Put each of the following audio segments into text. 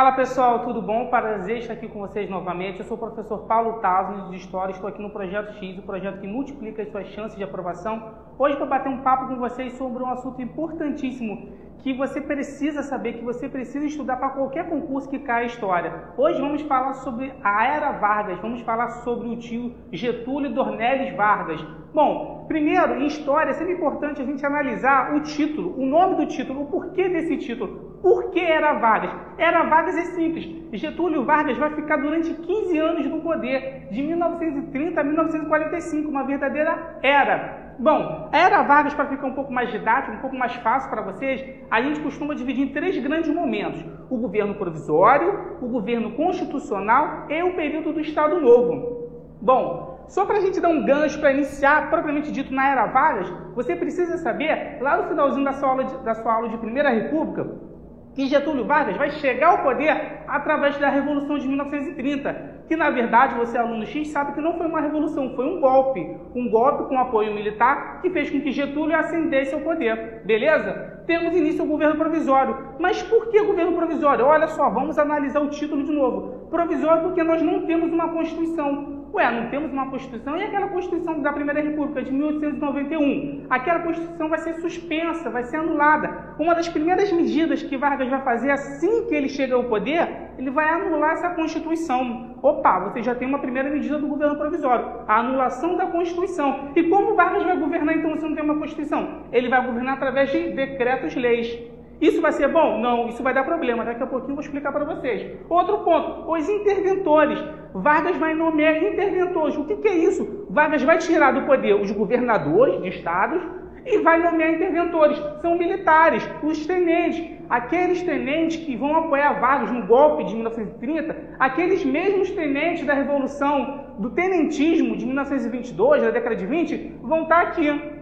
Fala pessoal, tudo bom? Prazer estar aqui com vocês novamente. Eu sou o professor Paulo Tazos de História, estou aqui no Projeto X, o projeto que multiplica as suas chances de aprovação. Hoje para bater um papo com vocês sobre um assunto importantíssimo que você precisa saber, que você precisa estudar para qualquer concurso que caia a história. Hoje vamos falar sobre a Era Vargas, vamos falar sobre o tio Getúlio Dornelles Vargas. Bom, primeiro, em história, é sempre importante a gente analisar o título, o nome do título, o porquê desse título. Por que Era Vargas? Era Vargas é simples. Getúlio Vargas vai ficar durante 15 anos no poder, de 1930 a 1945, uma verdadeira era. Bom, a Era Vargas, para ficar um pouco mais didático, um pouco mais fácil para vocês, a gente costuma dividir em três grandes momentos: o governo provisório, o governo constitucional e o período do Estado Novo. Bom, só para a gente dar um gancho para iniciar, propriamente dito, na Era Vargas, você precisa saber, lá no finalzinho da sua aula de Primeira República, que Getúlio Vargas vai chegar ao poder através da Revolução de 1930, que na verdade, você aluno X sabe que não foi uma revolução, foi um golpe com apoio militar que fez com que Getúlio ascendesse ao poder, beleza? Temos início ao governo provisório. Mas por que governo provisório? Olha só, vamos analisar o título de novo. Provisório porque nós não temos uma Constituição. Ué, não temos uma Constituição? E aquela Constituição da Primeira República de 1891? Aquela Constituição vai ser suspensa, vai ser anulada. Uma das primeiras medidas que Vargas vai fazer assim que ele chega ao poder, ele vai anular essa Constituição. Opa, você já tem uma primeira medida do governo provisório, a anulação da Constituição. E como Vargas vai governar então se não tem uma Constituição? Ele vai governar através de decretos-leis. Isso vai ser bom? Não, isso vai dar problema. Daqui a pouquinho eu vou explicar para vocês. Outro ponto, os interventores. Vargas vai nomear interventores. O que é isso? Vargas vai tirar do poder os governadores de estados e vai nomear interventores. São militares, os tenentes. Aqueles tenentes que vão apoiar Vargas no golpe de 1930, aqueles mesmos tenentes da Revolução, do tenentismo de 1922, da década de 20, vão estar aqui.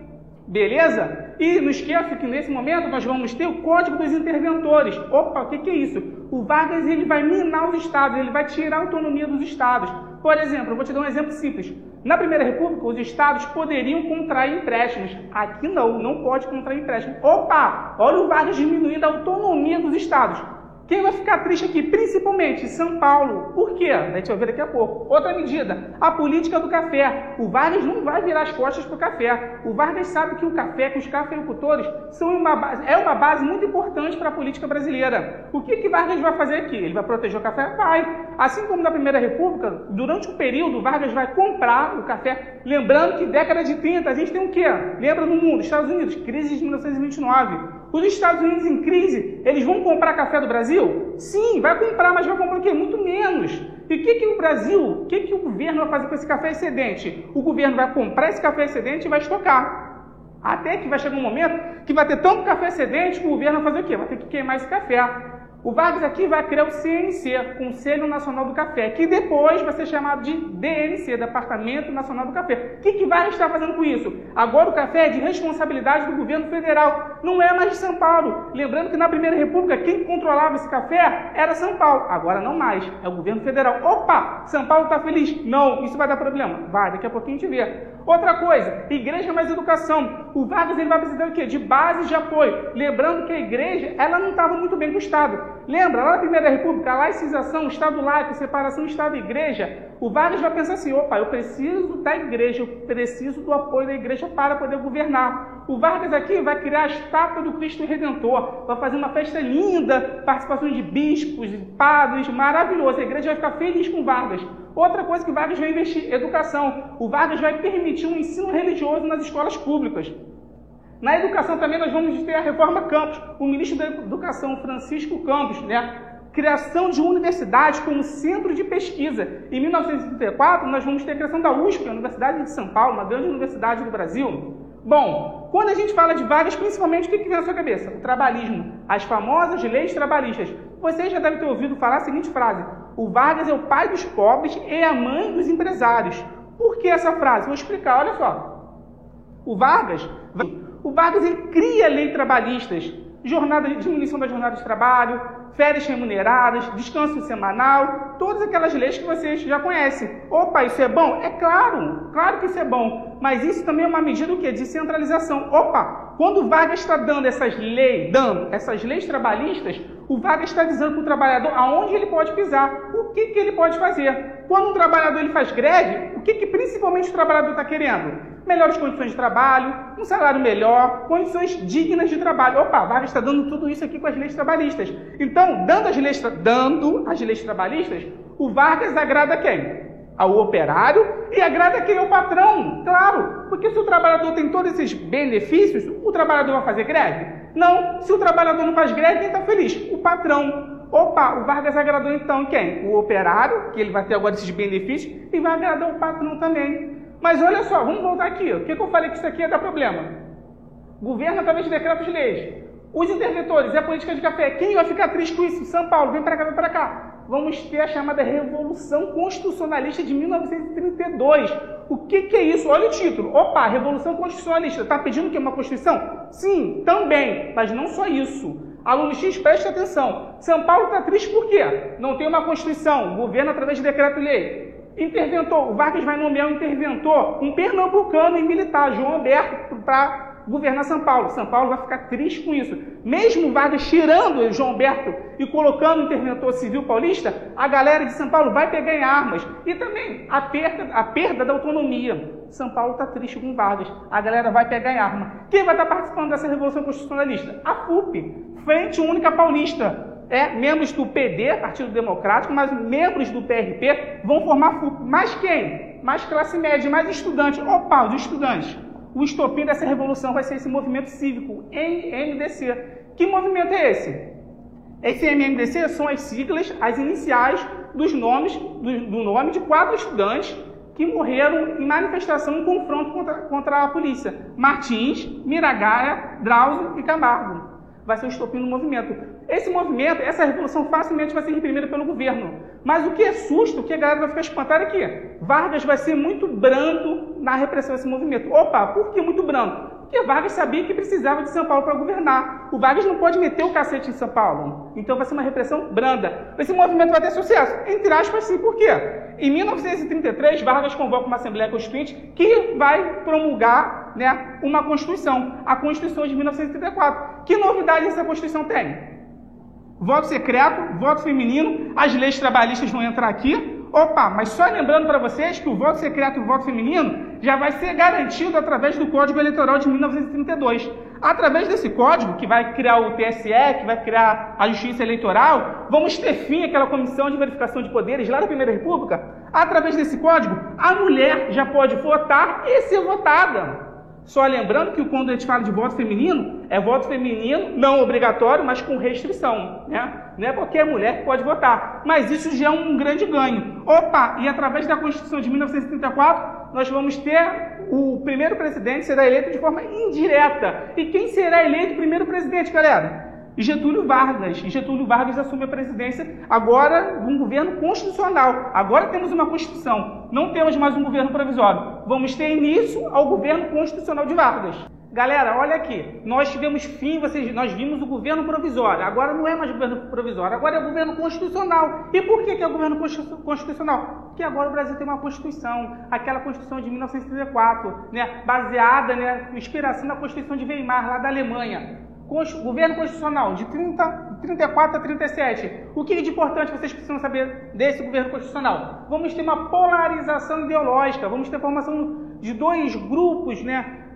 Beleza? E não esqueça que nesse momento nós vamos ter o Código dos Interventores. Opa, o que é isso? O Vargas ele vai minar os estados, ele vai tirar a autonomia dos estados. Por exemplo, eu vou te dar um exemplo simples. Na Primeira República, os estados poderiam contrair empréstimos. Aqui não pode contrair empréstimo. Opa, olha o Vargas diminuindo a autonomia dos estados. Quem vai ficar triste aqui? Principalmente São Paulo. Por quê? A gente vai ver daqui a pouco. Outra medida, a política do café. O Vargas não vai virar as costas para o café. O Vargas sabe que o café, que os cafeicultores, é uma base muito importante para a política brasileira. O que Vargas vai fazer aqui? Ele vai proteger o café? Vai. Assim como na Primeira República, durante um período, Vargas vai comprar o café. Lembrando que década de 30, a gente tem o quê? Lembra no mundo? Estados Unidos, crise de 1929. Os Estados Unidos em crise, eles vão comprar café do Brasil? Sim, vai comprar, mas vai comprar o quê? Muito menos. E o que o Brasil, o que o governo vai fazer com esse café excedente? O governo vai comprar esse café excedente e vai estocar. Até que vai chegar um momento que vai ter tanto café excedente que o governo vai fazer o quê? Vai ter que queimar esse café. O Vargas aqui vai criar o CNC, Conselho Nacional do Café, que depois vai ser chamado de DNC, Departamento Nacional do Café. O que Vargas está fazendo com isso? Agora o café é de responsabilidade do governo federal, não é mais de São Paulo. Lembrando que na Primeira República, quem controlava esse café era São Paulo. Agora não mais, é o governo federal. Opa, São Paulo está feliz? Não, isso vai dar problema. Vai, daqui a pouquinho a gente vê. Outra coisa, igreja mais educação. O Vargas ele vai precisar do quê? De bases de apoio. Lembrando que a igreja ela não estava muito bem com o Estado. Lembra, lá na Primeira República, a laicização, Estado laico, separação Estado e Igreja, o Vargas vai pensar assim, opa, eu preciso da igreja, eu preciso do apoio da igreja para poder governar. O Vargas aqui vai criar a estátua do Cristo Redentor, vai fazer uma festa linda, participação de bispos, de padres, maravilhoso, a igreja vai ficar feliz com Vargas. Outra coisa que o Vargas vai investir, educação. O Vargas vai permitir um ensino religioso nas escolas públicas. Na educação também nós vamos ter a Reforma Campos, o ministro da Educação, Francisco Campos, criação de universidades como centro de pesquisa. Em 1934 nós vamos ter a criação da USP, a Universidade de São Paulo, uma grande universidade do Brasil. Bom, quando a gente fala de Vargas, principalmente o que vem na sua cabeça? O trabalhismo, as famosas leis trabalhistas. Você já deve ter ouvido falar a seguinte frase: o Vargas é o pai dos pobres e a mãe dos empresários. Por que essa frase? Vou explicar, olha só. O Vargas ele cria leis trabalhistas. diminuição da jornada de trabalho, férias remuneradas, descanso semanal, todas aquelas leis que vocês já conhecem. Opa, isso é bom? É claro, claro que isso é bom, mas isso também é uma medida de centralização. Opa, quando o Vargas está dando essas leis trabalhistas, o Vargas está dizendo para o trabalhador aonde ele pode pisar, o que ele pode fazer. Quando um trabalhador ele faz greve, o que principalmente o trabalhador está querendo? Melhores condições de trabalho, um salário melhor, condições dignas de trabalho. Opa, Vargas está dando tudo isso aqui com as leis trabalhistas. Então, dando as leis trabalhistas, o Vargas agrada quem? Ao operário e agrada quem? Ao patrão. Claro, porque se o trabalhador tem todos esses benefícios, o trabalhador vai fazer greve? Não, se o trabalhador não faz greve, quem está feliz? O patrão. Opa, o Vargas agradou então quem? O operário, que ele vai ter agora esses benefícios, e vai agradar o patrão também. Mas olha só, vamos voltar aqui. O que eu falei que isso aqui ia dar problema? Governo através de decretos de leis. Os interventores, a política de café. Quem vai ficar triste com isso? São Paulo, vem para cá, vem para cá. Vamos ter a chamada Revolução Constitucionalista de 1932. O que é isso? Olha o título. Opa, Revolução Constitucionalista. Está pedindo o quê? Uma Constituição? Sim, também. Mas não só isso. Aluno X, preste atenção. São Paulo está triste por quê? Não tem uma Constituição. Governo através de decreto-lei. Interventor. O Vargas vai nomear um interventor, um pernambucano e militar, João Alberto, para governar São Paulo. São Paulo vai ficar triste com isso. Mesmo o Vargas tirando o João Alberto e colocando um interventor civil paulista, a galera de São Paulo vai pegar em armas. E também a perda da autonomia. São Paulo está triste com o Vargas. A galera vai pegar em arma. Quem vai estar participando dessa Revolução Constitucionalista? A FUP, Frente Única Paulista. Membros do PD, Partido Democrático, mas membros do PRP vão formar a FUP. Mas quem? Mais classe média, mais estudantes. Opa, os estudantes. O estopim dessa revolução vai ser esse movimento cívico, MMDC. Que movimento é esse? Esse MMDC são as siglas, as iniciais dos nomes, do nome de 4 estudantes que morreram em manifestação em confronto contra a polícia. Martins, Miragaia, Drauzio e Camargo. Vai ser o estopim do movimento. Esse movimento, essa revolução facilmente vai ser reprimida pelo governo. Mas o que é susto, o que a galera vai ficar espantada aqui? Vargas vai ser muito brando na repressão desse movimento. Opa, por que muito brando? Porque Vargas sabia que precisava de São Paulo para governar. O Vargas não pode meter o cacete em São Paulo. Então vai ser uma repressão branda. Esse movimento vai ter sucesso. Entre aspas, sim. Por quê? Em 1933, Vargas convoca uma Assembleia Constituinte que vai promulgar, uma Constituição. A Constituição de 1934. Que novidade essa Constituição tem? Voto secreto, voto feminino, as leis trabalhistas vão entrar aqui. Opa, mas só lembrando para vocês que o voto secreto e o voto feminino já vai ser garantido através do Código Eleitoral de 1932. Através desse código, que vai criar o TSE, que vai criar a Justiça Eleitoral, vamos ter fim àquela comissão de verificação de poderes lá da Primeira República. Através desse código, a mulher já pode votar e ser votada. Só lembrando que quando a gente fala de voto feminino, é voto feminino não obrigatório, mas com restrição, Não é qualquer mulher que pode votar. Mas isso já é um grande ganho. Opa, e através da Constituição de 1934, nós vamos ter o primeiro presidente será eleito de forma indireta. E quem será eleito primeiro presidente, galera? Getúlio Vargas. E Getúlio Vargas assume a presidência agora de um governo constitucional. Agora temos uma Constituição, não temos mais um governo provisório. Vamos ter início ao governo constitucional de Vargas. Galera, olha aqui, nós tivemos fim, nós vimos o governo provisório, agora não é mais governo provisório, agora é governo constitucional. E por que é governo constitucional? Porque agora o Brasil tem uma Constituição, aquela Constituição de 1934, baseada, inspiração na Constituição de Weimar, lá da Alemanha. Governo constitucional, de 34 a 37. O que é de importante vocês precisam saber desse governo constitucional? Vamos ter uma polarização ideológica, vamos ter a formação de 2 grupos,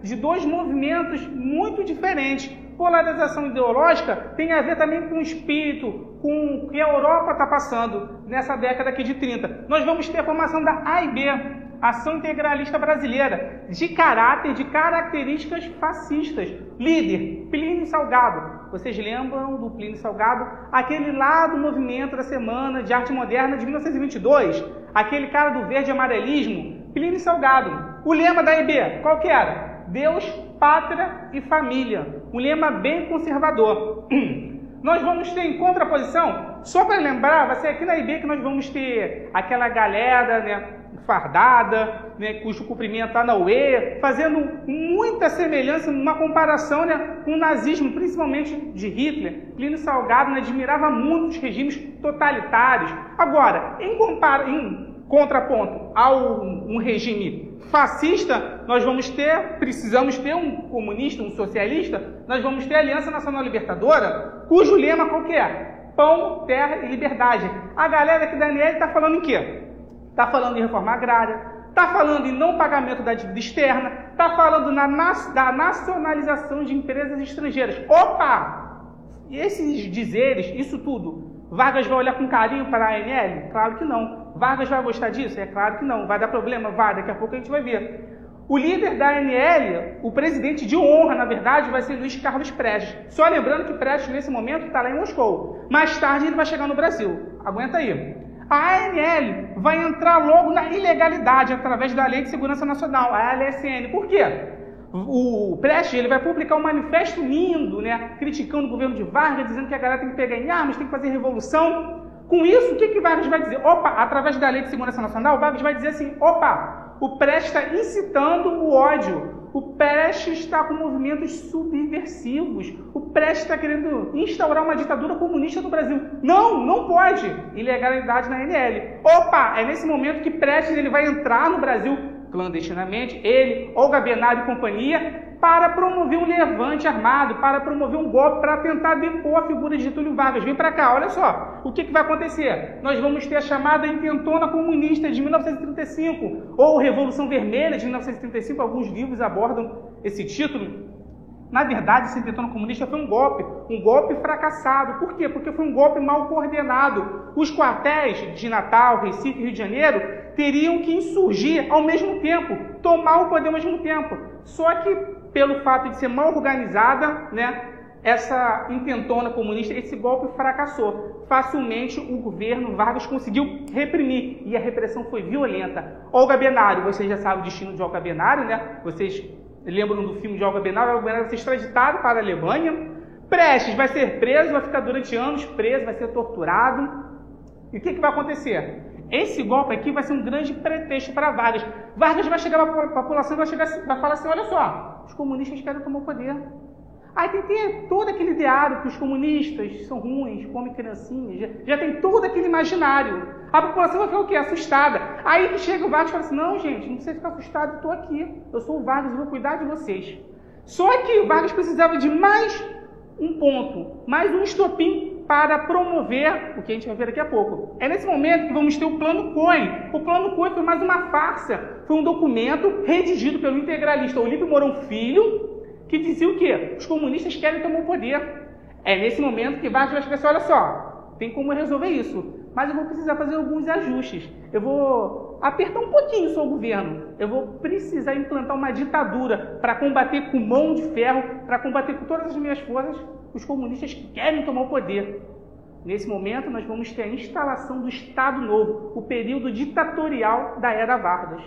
de 2 movimentos muito diferentes. Polarização ideológica tem a ver também com o espírito, com o que a Europa está passando nessa década aqui de 30. Nós vamos ter a formação da AIB, Ação Integralista Brasileira, de caráter, de características fascistas. Líder, Plínio Salgado. Vocês lembram do Plínio Salgado? Aquele lá do movimento da Semana de Arte Moderna de 1922. Aquele cara do verde amarelismo, Plínio Salgado. O lema da AIB, qual que era? Deus, Pátria e Família. Um lema bem conservador. Nós vamos ter em contraposição, só para lembrar, vai ser aqui na AIB que nós vamos ter aquela galera, fardada, né, cujo cumprimento está na UE, fazendo muita semelhança, uma comparação, né, com o nazismo, principalmente de Hitler. Plínio Salgado, né, admirava muito os regimes totalitários. Agora, em contraponto a um regime fascista, nós precisamos ter um comunista, um socialista, nós vamos ter a Aliança Nacional Libertadora, cujo lema qual que é? Pão, terra e liberdade. A galera aqui da ANL está falando em quê? Está falando em reforma agrária, está falando em não pagamento da dívida externa, está falando da nacionalização de empresas estrangeiras. Opa! E esses dizeres, isso tudo, Vargas vai olhar com carinho para a ANL? Claro que não. Vargas vai gostar disso? É claro que não. Vai dar problema? Vai, daqui a pouco a gente vai ver. O líder da ANL, o presidente de honra, na verdade, vai ser Luiz Carlos Prestes. Só lembrando que Prestes, nesse momento, está lá em Moscou. Mais tarde, ele vai chegar no Brasil. Aguenta aí. A ANL vai entrar logo na ilegalidade através da Lei de Segurança Nacional, a LSN. Por quê? O Prestes, ele vai publicar um manifesto lindo, né, criticando o governo de Vargas, dizendo que a galera tem que pegar em armas, tem que fazer revolução. Com isso, o que Vargas vai dizer? Opa, através da Lei de Segurança Nacional, Vargas vai dizer assim, opa, o Prestes está incitando o ódio, o Prestes está com movimentos subversivos, o Prestes está querendo instaurar uma ditadura comunista no Brasil. Não, não pode. Ilegalidade na ANL. Opa, é nesse momento que Prestes ele vai entrar no Brasil clandestinamente, ele, Olga Benário e companhia, para promover um levante armado, para promover um golpe, para tentar depor a figura de Getúlio Vargas. Vem para cá, olha só, o que vai acontecer? Nós vamos ter a chamada intentona comunista de 1935, ou Revolução Vermelha de 1935, alguns livros abordam esse título. Na verdade, esse intentona comunista foi um golpe fracassado. Por quê? Porque foi um golpe mal coordenado. Os quartéis de Natal, Recife e Rio de Janeiro teriam que insurgir ao mesmo tempo, tomar o poder ao mesmo tempo. Só que, pelo fato de ser mal organizada, né, essa intentona comunista, esse golpe fracassou. Facilmente o governo Vargas conseguiu reprimir e a repressão foi violenta. Olga Benário, você já sabe o destino de Olga Benário, né? Vocês lembram do filme de Olga Benário? Olga Benário vai ser extraditado para a Alemanha. Prestes vai ser preso, vai ficar durante anos preso, vai ser torturado. E o que vai acontecer? Esse golpe aqui vai ser um grande pretexto para Vargas. Vargas vai chegar para a população e vai falar assim, olha só, os comunistas querem tomar o poder. Aí tem todo aquele ideário que os comunistas são ruins, comem criancinhas, já tem todo aquele imaginário. A população vai ficar o quê? Assustada. Aí que chega o Vargas e fala assim, não, gente, não precisa ficar assustado, eu estou aqui. Eu sou o Vargas e vou cuidar de vocês. Só que o Vargas precisava de mais um ponto, mais um estopim para promover o que a gente vai ver daqui a pouco. É nesse momento que vamos ter o Plano Cohen. O Plano Cohen foi mais uma farsa. Foi um documento redigido pelo integralista Olímpio Mourão Filho, que dizia o quê? Os comunistas querem tomar o poder. É nesse momento que Vargas vai chegar assim, olha só, tem como resolver isso, mas eu vou precisar fazer alguns ajustes. Eu vou apertar um pouquinho o seu governo. Eu vou precisar implantar uma ditadura para combater com mão de ferro, para combater com todas as minhas forças os comunistas que querem tomar o poder. Nesse momento, nós vamos ter a instalação do Estado Novo, o período ditatorial da era Vargas.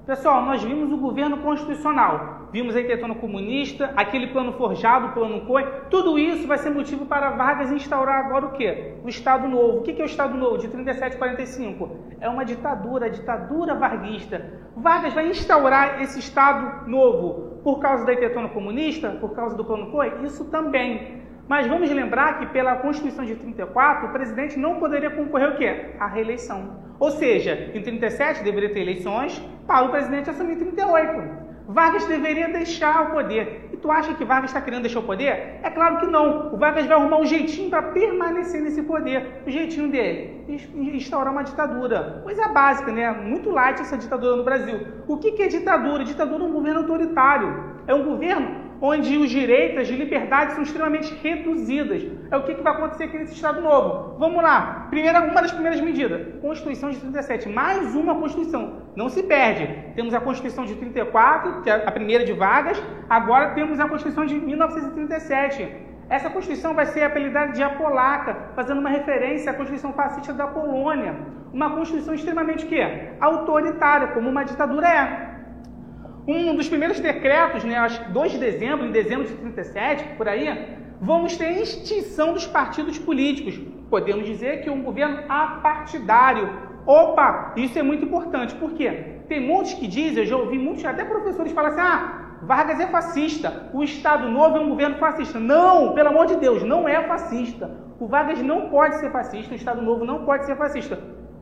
Pessoal, nós vimos o governo constitucional, vimos a intentona comunista, aquele plano forjado, o plano Cohen, tudo isso vai ser motivo para Vargas instaurar agora o quê? O Estado Novo. O que é o Estado Novo? De 37 a 45. É uma ditadura, a ditadura varguista. Vargas vai instaurar esse Estado Novo por causa da intentona comunista, por causa do plano Cohen? Isso também. Mas vamos lembrar que pela Constituição de 34, o presidente não poderia concorrer o quê? À reeleição. Ou seja, em 37 deveria ter eleições para o presidente assumir em 38. Vargas deveria deixar o poder. E tu acha que Vargas está querendo deixar o poder? É claro que não. O Vargas vai arrumar um jeitinho para permanecer nesse poder. O jeitinho dele, instaurar uma ditadura. Coisa básica, né? Muito light essa ditadura no Brasil. O que é ditadura? Ditadura é um governo autoritário. É um governo onde os direitos de liberdade são extremamente reduzidas. É o que vai acontecer aqui nesse Estado Novo. Vamos lá. Uma das primeiras medidas, Constituição de 37. Mais uma Constituição. Não se perde. Temos a Constituição de 34, que é a primeira de Vargas. Agora temos a Constituição de 1937. Essa Constituição vai ser apelidada de a polaca, fazendo uma referência à Constituição fascista da Polônia. Uma Constituição extremamente o quê? Autoritária, como uma ditadura é. Um dos primeiros decretos, né, acho que 2 de dezembro, em dezembro de 37, por aí, vamos ter a extinção dos partidos políticos. Podemos dizer que é um governo apartidário. Opa, isso é muito importante. Por quê? Tem muitos que dizem, eu já ouvi muitos, até professores falam assim, Vargas é fascista, o Estado Novo é um governo fascista. Não, pelo amor de Deus, não é fascista. O Vargas não pode ser fascista, o Estado Novo não pode ser fascista.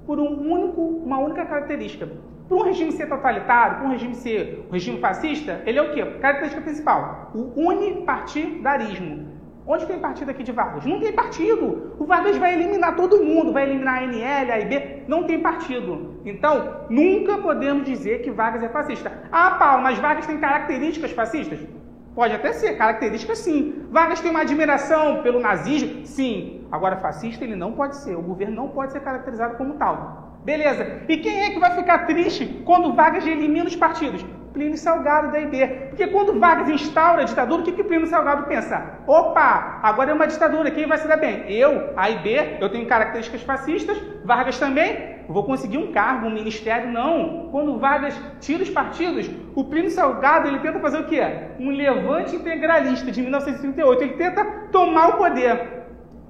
Por uma única característica. Para um regime ser totalitário, para um regime ser um regime fascista, ele é o quê? Característica principal, o unipartidarismo. Onde tem partido aqui de Vargas? Não tem partido. O Vargas vai eliminar todo mundo, vai eliminar a ANL, a IB, não tem partido. Então, nunca podemos dizer que Vargas é fascista. Paulo, mas Vargas tem características fascistas? Pode até ser, características sim. Vargas tem uma admiração pelo nazismo? Sim. Agora, fascista ele não pode ser. O governo não pode ser caracterizado como tal. Beleza. E quem é que vai ficar triste quando Vargas elimina os partidos? Plínio Salgado da IB. Porque quando Vargas instaura a ditadura, o que Plínio Salgado pensa? Opa, agora é uma ditadura, quem vai se dar bem? Eu, a IB, eu tenho características fascistas, Vargas também, vou conseguir um cargo, um ministério, não. Quando Vargas tira os partidos, o Plínio Salgado, ele tenta fazer o quê? Um levante integralista de 1938, ele tenta tomar o poder.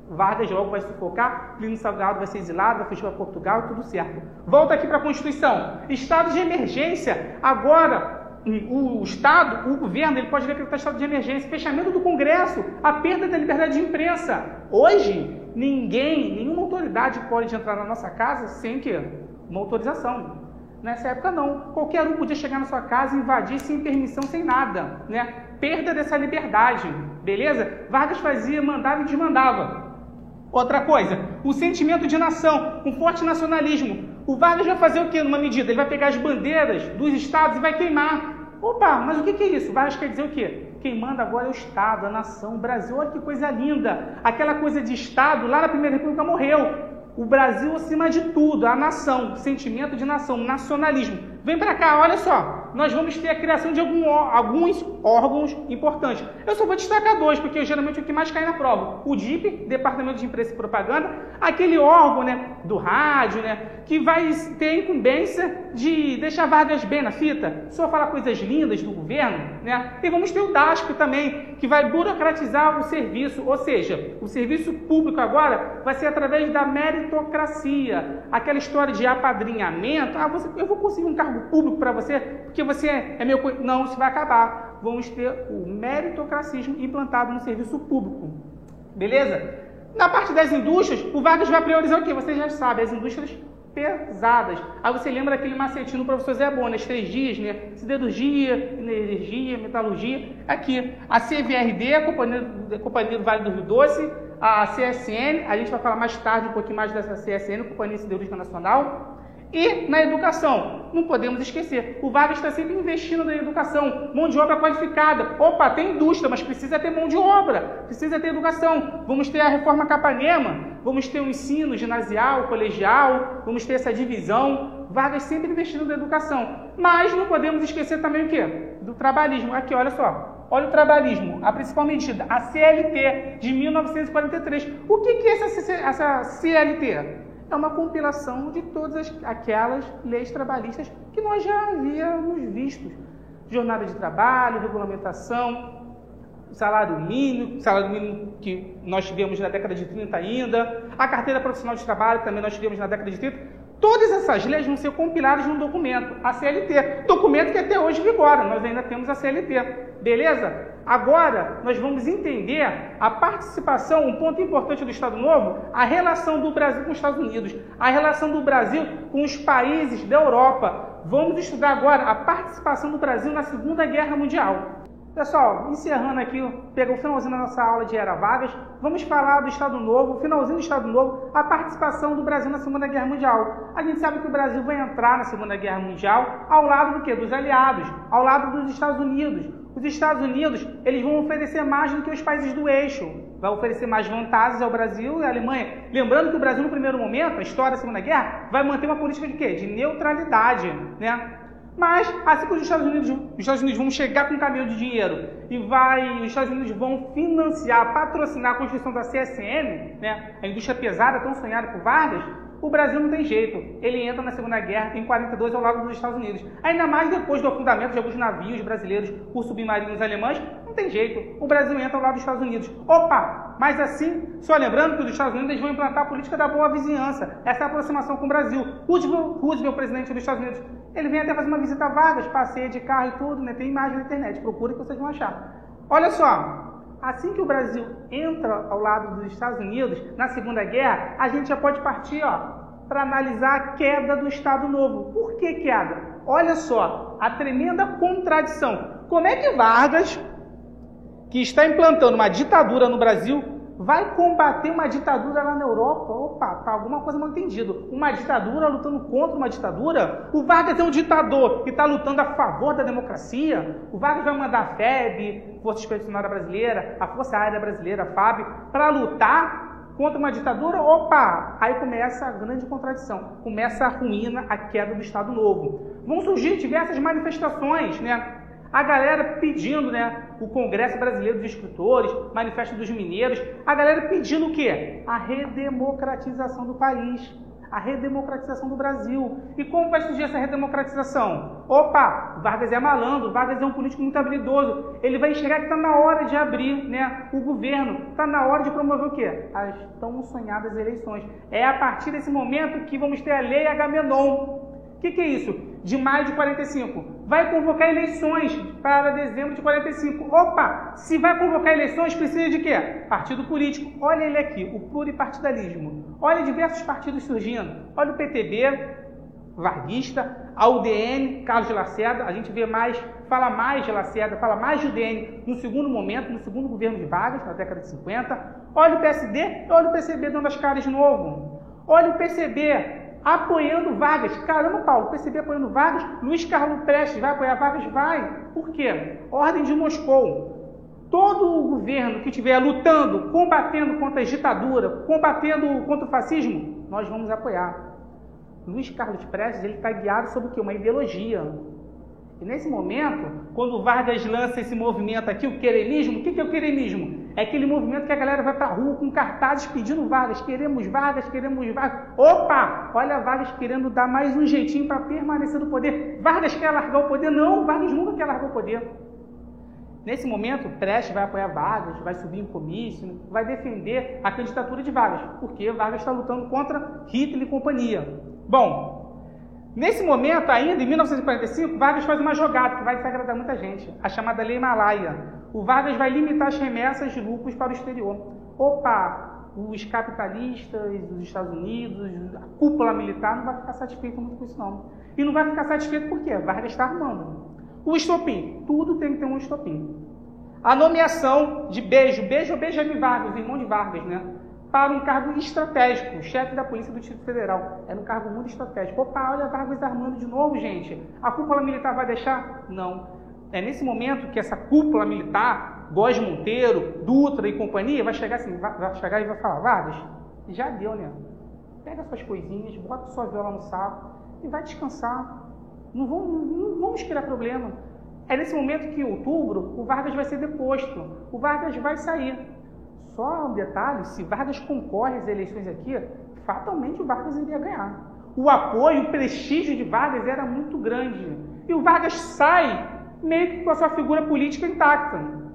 Vargas logo vai sufocar, Plínio Salgado vai ser exilado, vai fugir para Portugal e tudo certo. Volta aqui para a Constituição. Estado de emergência. Agora, o Estado, o governo, ele pode decretar estado de emergência, fechamento do Congresso, a perda da liberdade de imprensa. Hoje, nenhuma autoridade pode entrar na nossa casa sem que uma autorização. Nessa época não. Qualquer um podia chegar na sua casa e invadir sem permissão, sem nada, né? Perda dessa liberdade, beleza? Vargas mandava e desmandava. Outra coisa, o sentimento de nação, um forte nacionalismo. O Vargas vai fazer o quê numa medida? Ele vai pegar as bandeiras dos estados e vai queimar. Opa, mas o que é isso? Vargas quer dizer o quê? Quem manda agora é o Estado, a nação, o Brasil. Olha que coisa linda. Aquela coisa de Estado, lá na Primeira República morreu. O Brasil acima de tudo, a nação, sentimento de nação, nacionalismo. Vem para cá, olha só, nós vamos ter a criação de alguns órgãos importantes. Eu só vou destacar dois, porque geralmente é o que mais cai na prova. O DIP, Departamento de Imprensa e Propaganda, aquele órgão, né, do rádio, né, que vai ter a incumbência de deixar Vargas bem na fita, só falar coisas lindas do governo, né? E vamos ter o DASP também, que vai burocratizar o serviço, ou seja, o serviço público agora vai ser através da meritocracia, aquela história de apadrinhamento, eu vou conseguir um cargo público para você, porque você é meu... Não, isso vai acabar. Vamos ter o meritocracismo implantado no serviço público. Beleza? Na parte das indústrias, o Vargas vai priorizar o quê? Você já sabe, as indústrias pesadas. Aí você lembra aquele macetinho do professor Zé Bona, as 3 dias, né? Siderurgia, energia, metalurgia. Aqui, a CVRD, a Companhia do Vale do Rio Doce, a CSN, a gente vai falar mais tarde um pouquinho mais dessa CSN, Companhia Siderúrgica Nacional. E na educação, não podemos esquecer, o Vargas está sempre investindo na educação, mão de obra qualificada. Opa, tem indústria, mas precisa ter mão de obra, precisa ter educação. Vamos ter a reforma Capanema, vamos ter o ensino ginasial, colegial, vamos ter essa divisão. Vargas sempre investindo na educação. Mas não podemos esquecer também o quê? Do trabalhismo. Aqui, olha só. Olha o trabalhismo, a principal medida, a CLT de 1943. O que é essa CLT? É uma compilação de todas aquelas leis trabalhistas que nós já havíamos visto. Jornada de trabalho, regulamentação, salário mínimo que nós tivemos na década de 30 ainda, a carteira profissional de trabalho que também nós tivemos na década de 30. Todas essas leis vão ser compiladas num documento, a CLT, documento que até hoje vigora, nós ainda temos a CLT, beleza? Agora, nós vamos entender a participação, um ponto importante do Estado Novo, a relação do Brasil com os Estados Unidos, a relação do Brasil com os países da Europa. Vamos estudar agora a participação do Brasil na Segunda Guerra Mundial. Pessoal, encerrando aqui, pega o finalzinho da nossa aula de Era Vargas, vamos falar do Estado Novo, finalzinho do Estado Novo, a participação do Brasil na Segunda Guerra Mundial. A gente sabe que o Brasil vai entrar na Segunda Guerra Mundial ao lado do quê? Dos aliados, ao lado dos Estados Unidos. Os Estados Unidos, eles vão oferecer mais do que os países do eixo. Vai oferecer mais vantagens ao Brasil e à Alemanha. Lembrando que o Brasil, no primeiro momento, a história da Segunda Guerra, vai manter uma política de quê? De neutralidade, né? Mas, assim que os Estados Unidos vão chegar com um caminhão de dinheiro e os Estados Unidos vão financiar, patrocinar a construção da CSN, né, a indústria pesada tão sonhada por Vargas, o Brasil não tem jeito. Ele entra na Segunda Guerra em 42 ao lado dos Estados Unidos. Ainda mais depois do afundamento de alguns navios brasileiros por submarinos alemães, não tem jeito, o Brasil entra ao lado dos Estados Unidos. Opa, mas assim, só lembrando que os Estados Unidos vão implantar a política da boa vizinhança, essa aproximação com o Brasil. Roosevelt, presidente dos Estados Unidos, ele vem até fazer uma visita a Vargas, passeia de carro e tudo, né? Tem imagem na internet, procura que vocês vão achar. Olha só, assim que o Brasil entra ao lado dos Estados Unidos, na Segunda Guerra, a gente já pode partir, para analisar a queda do Estado Novo. Por que queda? Olha só, a tremenda contradição. Como é que Vargas, que está implantando uma ditadura no Brasil, vai combater uma ditadura lá na Europa? Opa, tá alguma coisa mal entendida. Uma ditadura lutando contra uma ditadura? O Vargas é um ditador e está lutando a favor da democracia? O Vargas vai mandar a FEB, Força Expedicionária Brasileira, a Força Aérea Brasileira, a FAB, para lutar contra uma ditadura? Opa! Aí começa a grande contradição. Começa a ruína, a queda do Estado Novo. Vão surgir diversas manifestações, né? A galera pedindo, o Congresso Brasileiro dos Escritores, Manifesto dos Mineiros, a galera pedindo o quê? A redemocratização do país, a redemocratização do Brasil. E como vai surgir essa redemocratização? Opa, Vargas é malandro, Vargas é um político muito habilidoso. Ele vai enxergar que está na hora de abrir o governo, está na hora de promover o quê? As tão sonhadas eleições. É a partir desse momento que vamos ter a Lei Agamenon. O que é isso? De maio de 45. Vai convocar eleições para dezembro de 45. Opa! Se vai convocar eleições, precisa de quê? Partido político. Olha ele aqui, o pluripartidarismo. Olha diversos partidos surgindo. Olha o PTB, varguista, a UDN, Carlos de Lacerda. A gente fala mais de Lacerda, fala mais de UDN no segundo momento, no segundo governo de Vargas, na década de 50. Olha o PSD, olha o PCB dando as caras de novo. Olha o PCB apoiando Vargas. Caramba, Paulo, o PCB apoiando Vargas, Luiz Carlos Prestes vai apoiar Vargas? Vai. Por quê? Ordem de Moscou. Todo o governo que estiver lutando, combatendo contra a ditadura, combatendo contra o fascismo, nós vamos apoiar. Luiz Carlos Prestes, ele está guiado sobre o quê? Uma ideologia. E nesse momento, quando Vargas lança esse movimento aqui, o queremismo, o que é o queremismo? É aquele movimento que a galera vai para a rua com cartazes pedindo Vargas, queremos Vargas, queremos Vargas. Opa! Olha Vargas querendo dar mais um jeitinho para permanecer no poder. Vargas quer largar o poder? Não, Vargas nunca quer largar o poder. Nesse momento, Prestes vai apoiar Vargas, vai subir em comício, vai defender a candidatura de Vargas, porque Vargas está lutando contra Hitler e companhia. Bom, nesse momento ainda, em 1945, Vargas faz uma jogada que vai desagradar muita gente, a chamada Lei Malaya. O Vargas vai limitar as remessas de lucros para o exterior. Opa, os capitalistas dos Estados Unidos, a cúpula militar não vai ficar satisfeito muito com isso não. E não vai ficar satisfeito por quê? Vargas está armando. O estopim, tudo tem que ter um estopim. A nomeação de Beijo é Benjamin Vargas, irmão de Vargas, para um cargo estratégico, chefe da Polícia do Distrito Federal. Era um cargo muito estratégico. Opa, olha Vargas armando de novo, gente. A cúpula militar vai deixar? Não. É nesse momento que essa cúpula militar, Góes Monteiro, Dutra e companhia, vai chegar e vai falar, Vargas, já deu, Pega suas coisinhas, bota sua viola no saco e vai descansar. Não vamos criar problema. É nesse momento que em outubro o Vargas vai ser deposto. O Vargas vai sair. Só um detalhe, se Vargas concorre às eleições aqui, fatalmente o Vargas iria ganhar. O apoio, o prestígio de Vargas era muito grande. E o Vargas sai meio que com a sua figura política intacta.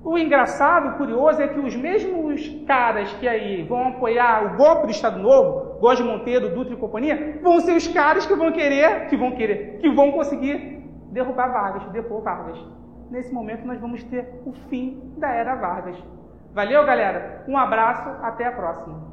O engraçado, o curioso, é que os mesmos caras que aí vão apoiar o golpe do Estado Novo, Góes Monteiro, Dutra e companhia, vão ser os caras que vão conseguir derrubar Vargas, depor Vargas. Nesse momento nós vamos ter o fim da era Vargas. Valeu, galera? Um abraço, até a próxima.